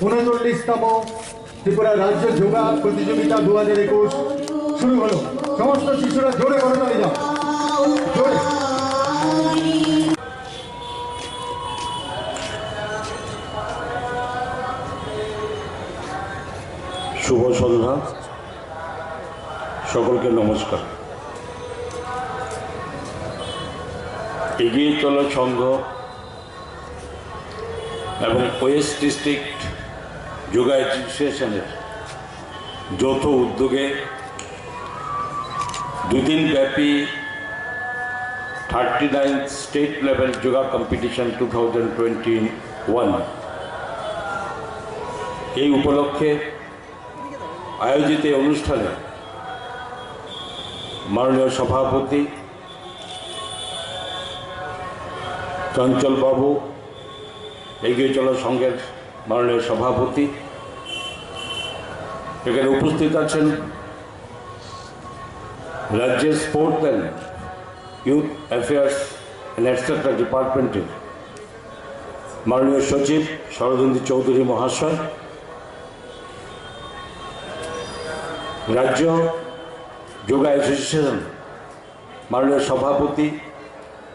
39তম ত্রিপুরা রাজ্য যোগা প্রতিযোগিতা 2021 শুরু হলো। সমস্ত শিশুরা জোরে করতালি দাও, জোরে। শুভ সন্ধ্যা, সকলকে নমস্কার। এগিয়ে চলা সংঘ এবং ওয়েস্ট ডিস্ট্রিক্ট যোগা অ্যাসোসিয়েশনের যৌথ উদ্যোগে দুদিন ব্যাপী 39th state level yoga competition 2021 এই উপলক্ষে আয়োজিত এই অনুষ্ঠানে মাননীয় সভাপতি চঞ্চল বাবু, এগিয়ে চলা সংঘের মাননীয় সভাপতি, এখানে উপস্থিত আছেন রাজ্যের sports and youth affairs and etcetera ডিপার্টমেন্টের মাননীয় সচিব শরদিন্দু চৌধুরী মহাশয়, রাজ্য যোগা অ্যাসোসিয়েশন মাননীয় সভাপতি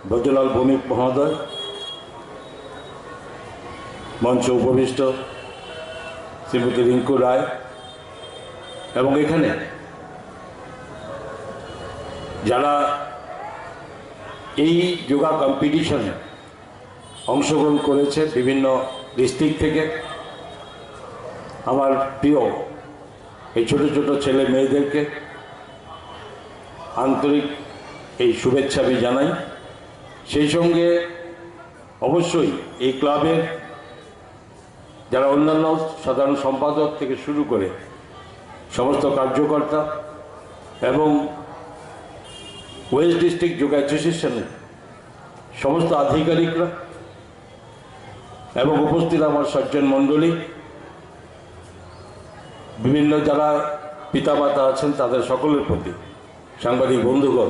ব্রজলাল ভৌমিক মহোদয়, মঞ্চে উপবিষ্ট শ্রীমতী রিঙ্কু রায়, এবং এখানে যারা এই যোগা কম্পিটিশনে অংশগ্রহণ করেছে বিভিন্ন ডিস্ট্রিক্ট থেকে, আমার প্রিয় এই ছোট ছোট ছেলে মেয়েদেরকে আন্তরিক এই শুভেচ্ছা আমি জানাই। সেই সঙ্গে অবশ্যই এই ক্লাবের যারা অন্যান্য সাধারণ সম্পাদক থেকে শুরু করে সমস্ত কার্যকর্তা এবং ওয়েস্ট ডিস্ট্রিক্ট যোগা অ্যাসোসিয়েশনের সমস্ত আধিকারিকরা এবং উপস্থিত আমার সজ্জন মণ্ডলী, বিভিন্ন যারা পিতামাতা আছেন তাদের সকলের প্রতি, সাংবাদিক বন্ধুগণ,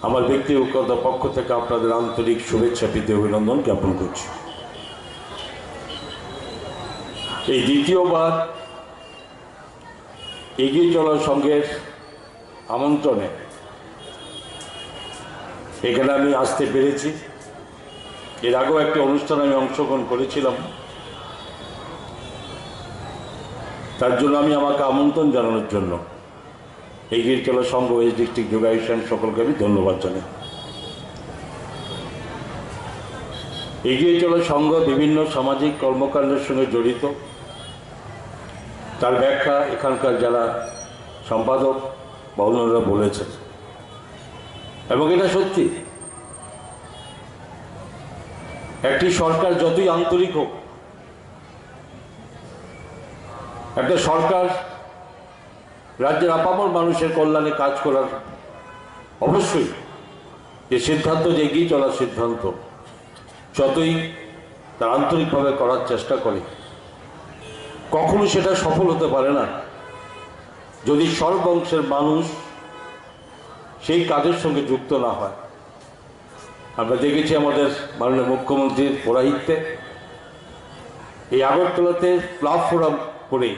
আমার ব্যক্তিগত পক্ষ থেকে আপনাদের আন্তরিক শুভেচ্ছা প্রীতি অভিনন্দন জ্ঞাপন করছি। এই দ্বিতীয়বার এগিয়ে চলা সংঘের আমন্ত্রণে এখানে আমি আসতে পেরেছি। এর আগেও একটা অনুষ্ঠানে আমি অংশগ্রহণ করেছিলাম, তার জন্য আমি আমাকে আমন্ত্রণ জানানোর জন্য এগিয়ে চলা সংঘ ওয়েস্ট ডিস্ট্রিক্ট যোগা অ্যাসোসিয়েশন সকলকে আমি ধন্যবাদ জানাই। এগিয়ে চলা সংঘ বিভিন্ন সামাজিক কর্মকাণ্ডের সঙ্গে জড়িত, তার ব্যাখ্যা এখানকার যারা সম্পাদক বা অন্যরা বলেছেন, এবং এটা সত্যি। একটি সরকার যতই আন্তরিক হোক, একটা সরকার রাজ্যের আপামর মানুষের কল্যাণে কাজ করার অবশ্যই যে সিদ্ধান্ত, যে এগিয়ে চলার সিদ্ধান্ত, যতই তার আন্তরিকভাবে করার চেষ্টা করে, কখনো সেটা সফল হতে পারে না যদি সর্বংশের মানুষ সেই কাজের সঙ্গে যুক্ত না হয়। আমরা দেখেছি আমাদের মাননীয় মুখ্যমন্ত্রীর পৌরোহিত্যে এই আগরতলাতে ক্লাব ফোরাম করে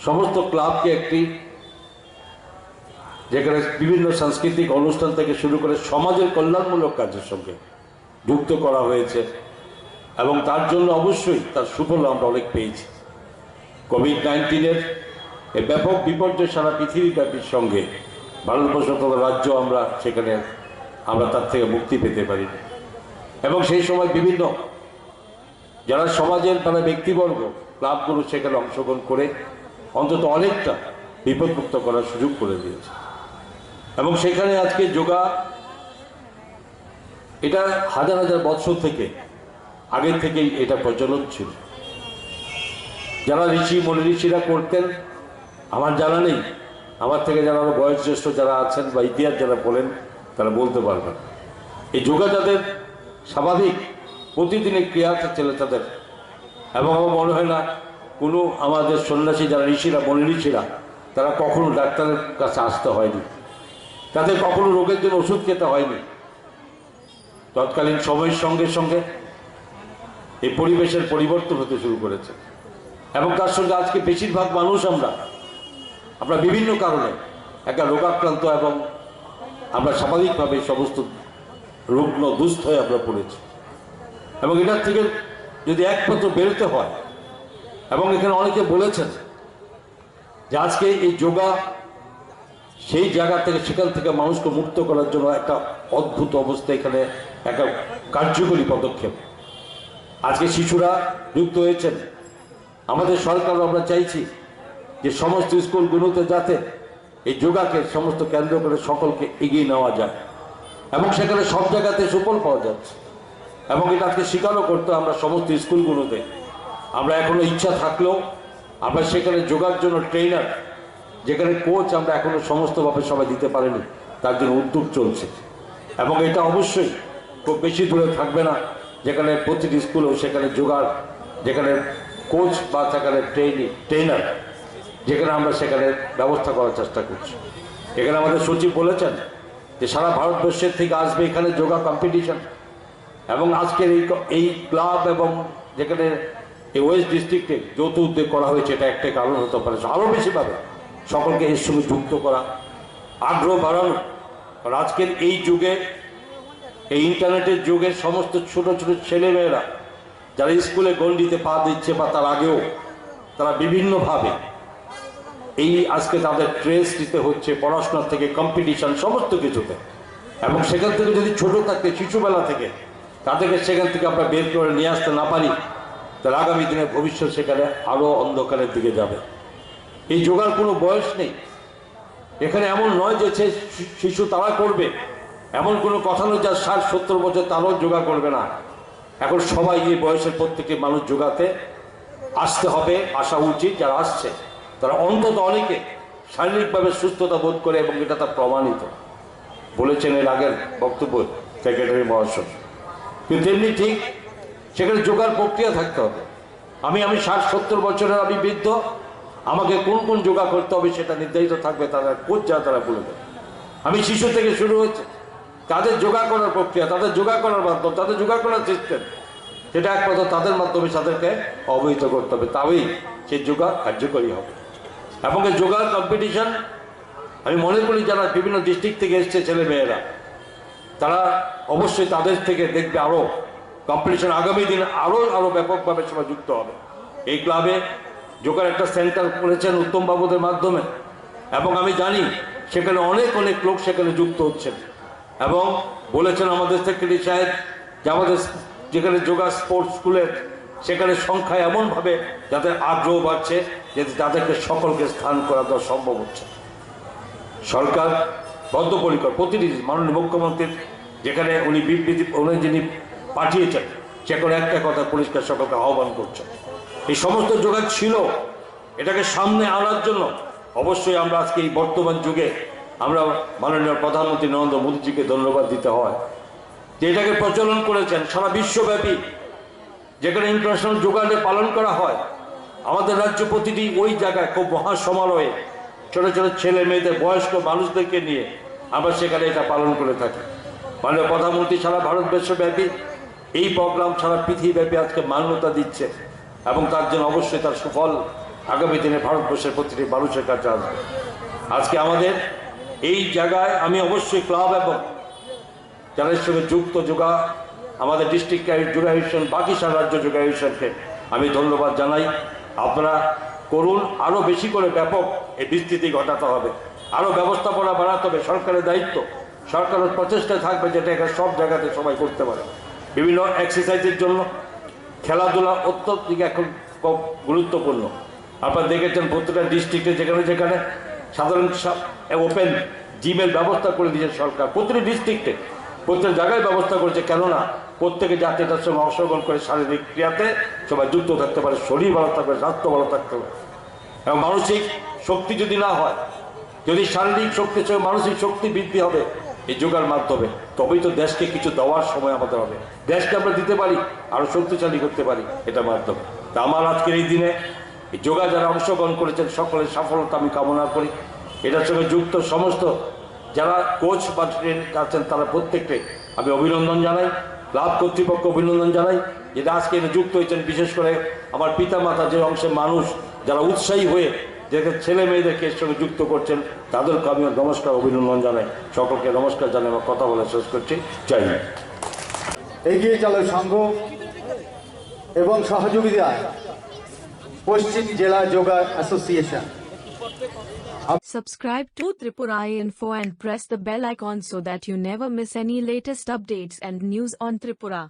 সমস্ত ক্লাবকে একটি, যেখানে বিভিন্ন সাংস্কৃতিক অনুষ্ঠান থেকে শুরু করে সমাজের কল্যাণমূলক কাজের সঙ্গে যুক্ত করা হয়েছে, এবং তার জন্য অবশ্যই তার সুফল আমরা অনেক পেয়েছি। কোভিড-19-এর এই ব্যাপক বিপর্যয় সারা পৃথিবীব্যাপীর সঙ্গে ভারতবর্ষ তথা রাজ্য আমরা তার থেকে মুক্তি পেতে পারি, এবং সেই সময় বিভিন্ন যারা সমাজের তারা ব্যক্তিবর্গ ক্লাবগুলো সেখানে অংশগ্রহণ করে অন্তত অনেকটা বিপদমুক্ত করার সুযোগ করে দিয়েছে। এবং সেখানে আজকে যোগা, এটা হাজার হাজার বছর থেকে আগের থেকেই এটা প্রচলন ছিল। যারা ঋষিরা করতেন, আমার জানা নেই, আমার থেকে যারা বয়োজ্যেষ্ঠ যারা আছেন বা ইতিহাস যারা বলেন তারা বলতে পারবেন। এই যোগা যাদের স্বাভাবিক প্রতিদিনের ক্রিয়া ছিল তাদের, এবং আমার মনে হয় না কোনো আমাদের সন্ন্যাসী যারা ঋষিরা, ঋষিরা, তারা কখনো ডাক্তারের কাছে আসতে হয়নি, তাদের কখনো রোগের জন্য ওষুধ খেতে হয়নি। তৎকালীন সময়ের সঙ্গে সঙ্গে এই পরিবেশের পরিবর্তন হতে শুরু করেছে। এবং তার সঙ্গে আজকে বেশিরভাগ মানুষ আমরা বিভিন্ন কারণে একটা রোগাক্রান্ত এবং আমরা স্বাভাবিকভাবে সমস্ত রুগ্ন দুস্থ হয়ে আমরা পড়েছি। এবং এটার থেকে যদি একমাত্র বেরোতে হয়, এবং এখানে অনেকে বলেছেন যে আজকে এই যোগা সেই জায়গা থেকে সেখান থেকে মানুষকে মুক্ত করার জন্য একটা অদ্ভুত অবস্থা, এখানে একটা কার্যকরী পদক্ষেপ। আজকে শিশুরা যুক্ত হয়েছেন। আমাদের সরকার আমরা চাইছি যে সমস্ত স্কুলগুলোতে যাতে এই যোগাকে সমস্ত কেন্দ্র করে সকলকে এগিয়ে নেওয়া যায়, এবং সেখানে সব জায়গাতে সুফল পাওয়া যাচ্ছে। এবং এটা আজকে স্বীকারও করতে আমরা সমস্ত স্কুলগুলোতে আমরা এখনো ইচ্ছা থাকলেও আমরা সেখানে যোগার জন্য ট্রেনার, যেখানে কোচ আমরা এখনো সমস্তভাবে সবাই দিতে পারিনি, তার জন্য উদ্যোগ চলছে। এবং এটা অবশ্যই খুব বেশি দূরে থাকবে না, যেখানে প্রতিটি স্কুলেও সেখানে যোগার, যেখানে কোচ বা সেখানে ট্রেনার, যেখানে আমরা সেখানে ব্যবস্থা করার চেষ্টা করছি। এখানে আমাদের সচিব বলেছেন যে সারা ভারতবর্ষের থেকে আসবে এখানে যোগা কম্পিটিশন। এবং আজকের এই ক্লাব এবং যেখানে এই ওয়েস্ট ডিস্ট্রিক্টে যৌথ উদ্যোগ করা হয়েছে, এটা একটাই কারণ হতে পারে আরও বেশিভাবে সকলকে এর সঙ্গে যুক্ত করা, আগ্রহ বাড়ানো। আর আজকের এই যুগে, এই ইন্টারনেটের যুগে সমস্ত ছোট ছোট ছেলেমেয়েরা যারা স্কুলে গণ্ডিতে পা দিচ্ছে বা তার আগেও তারা বিভিন্নভাবে এই আজকে তাদের ট্রেস দিতে হচ্ছে পড়াশোনার থেকে কম্পিটিশন সমস্ত কিছুতে। এবং সেখান থেকে যদি ছোট থাকতে শিশুবেলা থেকে তাদেরকে সেখান থেকে আমরা বের করে নিয়ে আসতে না পারি, তাহলে আগামী দিনে ভবিষ্যৎ সেখানে আরও অন্ধকারের দিকে যাবে। এই যোগার কোনো বয়স নেই। এখানে এমন নয় যে সে শিশু তারা করবে, এমন কোনো কথা নয় যার 60-70 বছর তারাও যোগা করবে না। এখন সবাই এই বয়সের প্রত্যেকটি মানুষ যোগাতে আসতে হবে, আসা উচিত। যারা আসছে তারা অন্তত অনেকে শারীরিকভাবে সুস্থতা বোধ করে, এবং এটা তার প্রমাণিত বলেছেন এর আগের বক্তব্য সেক্রেটারি মহাশয়। কিন্তু তেমনি ঠিক সেখানে যোগার প্রক্রিয়া থাকতে হবে। আমি 60-70 বছরের আমি বৃদ্ধ, আমাকে কোন কোন যোগা করতে হবে সেটা নির্ধারিত থাকবে, তারা কোচ যারা তারা বলে দেবে। আমি শিশু থেকে শুরু হচ্ছে তাদের যোগা করার প্রক্রিয়া, তাদের যোগা করার মাধ্যম, তাদের যোগা করার সিস্টেম, সেটা একমাত্র তাদের মাধ্যমে তাদেরকে অবহিত করতে হবে, তবেই সেই যোগা কার্যকরী হবে। এবং এই যোগার কম্পিটিশন আমি মনে করি যারা বিভিন্ন ডিস্ট্রিক্ট থেকে এসছে ছেলে মেয়েরা, তারা অবশ্যই তাদের থেকে দেখবে আরও কম্পিটিশন আগামী দিন আরও ব্যাপকভাবে সবাই যুক্ত হবে। এই ক্লাবে যোগার একটা সেন্টার করেছেন উত্তম বাবুদের মাধ্যমে, এবং আমি জানি সেখানে অনেক লোক সেখানে যুক্ত হচ্ছেন। এবং বলেছেন আমাদের সেক্রেটারি সাহেব যে আমাদের যেখানে যোগা স্পোর্টস স্কুলের সেখানে সংখ্যা এমনভাবে যাদের আগ্রহ বাড়ছে যে তাদেরকে সকলকে স্থান করা দেওয়া সম্ভব হচ্ছে। সরকার বদ্ধপরিকর, প্রতিটি মাননীয় মুখ্যমন্ত্রীর যেখানে উনি বিবৃতি যিনি পাঠিয়েছেন সেখানে একটা কথা পরিষ্কার সকলকে আহ্বান করছেন। এই সমস্ত যোগা ছিল, এটাকে সামনে আনার জন্য অবশ্যই আমরা আজকে এই বর্তমান যুগে আমরা মাননীয় প্রধানমন্ত্রী নরেন্দ্র মোদীজিকে ধন্যবাদ দিতে হয় যে এটাকে প্রচলন করেছেন সারা বিশ্বব্যাপী, যেখানে ইন্টারন্যাশনাল যোগা ডে পালন করা হয়। আমাদের রাজ্য প্রতিটি ওই জায়গায় খুব মহাসমারোহে ছোট ছোট ছেলে মেয়েদের বয়স্ক মানুষদেরকে নিয়ে আমরা সেখানে এটা পালন করে থাকি। মাননীয় প্রধানমন্ত্রী সারা ভারতবর্ষব্যাপী এই প্রোগ্রাম সারা পৃথিবীব্যাপী আজকে মান্যতা দিচ্ছে, এবং তার জন্য অবশ্যই তার সুফল আগামী দিনে ভারতবর্ষের প্রতিটি মানুষের কাছে আসবে। আজকে আমাদের এই জায়গায় আমি অবশ্যই ক্লাব এবং যাদের সঙ্গে যুক্ত যোগা আমাদের ডিস্ট্রিক্ট যোগায়ুশন, বাকি সারা রাজ্য যোগায়ুশনকে আমি ধন্যবাদ জানাই। আপনারা করুন, আরও বেশি করে ব্যাপক এই বিস্তৃতি ঘটাতে হবে, আরও ব্যবস্থাপনা বাড়াতে হবে। সরকারের দায়িত্ব, সরকারের প্রচেষ্টা থাকবে যেটা এখানে সব জায়গাতে সবাই করতে পারে। বিভিন্ন এক্সারসাইজের জন্য খেলাধুলা অত্যধিক এখন খুব গুরুত্বপূর্ণ। আপনারা দেখেছেন প্রত্যেকটা ডিস্ট্রিক্টে যেখানে যেখানে সাধারণ ওপেন জিমের ব্যবস্থা করে দিয়েছে সরকার, প্রতিটি ডিস্ট্রিক্টে প্রত্যেক জায়গায় ব্যবস্থা করেছে। কেননা প্রত্যেকে যাতে তার সঙ্গে অংশগ্রহণ করে শারীরিক ক্রিয়াতে সবাই যুক্ত থাকতে পারে, শরীর ভালো থাকবে, স্বাস্থ্য ভালো থাকতে হবে। এবং মানসিক শক্তি যদি না হয়, যদি শারীরিক শক্তির সঙ্গে মানসিক শক্তি বৃদ্ধি হবে এই যোগার মাধ্যমে, তবেই তো দেশকে কিছু দেওয়ার সময় আমাদের হবে, দেশকে আমরা দিতে পারি, আরও শক্তিশালী করতে পারি এটার মাধ্যমে। তা আমার আজকের এই দিনে এই যোগা যারা অংশগ্রহণ করেছেন সকলের সফলতা আমি কামনা করি। এটার সঙ্গে যুক্ত সমস্ত যারা কোচ বা ট্রেন আছেন তারা প্রত্যেককে আমি অভিনন্দন জানাই, ক্লাব কর্তৃপক্ষ অভিনন্দন জানাই, যেটা আজকে এনে যুক্ত হয়েছেন, বিশেষ করে আমার পিতামাতা যে অংশের মানুষ যারা উৎসাহী হয়ে যে ছেলে মেয়েদেরকে এর সঙ্গে যুক্ত করছেন, তাদেরকে আমি নমস্কার অভিনন্দন জানাই। সকলকে নমস্কার জানাই, আমার কথা বলে শেষ করছি। জয় হিন্দ। এগিয়ে চলো সংঘ এবং সহযোগিতায় পশ্চিম জেলা yoga association. Subscribe to Tripura Info and press the bell icon so that you never miss any latest updates and news on Tripura.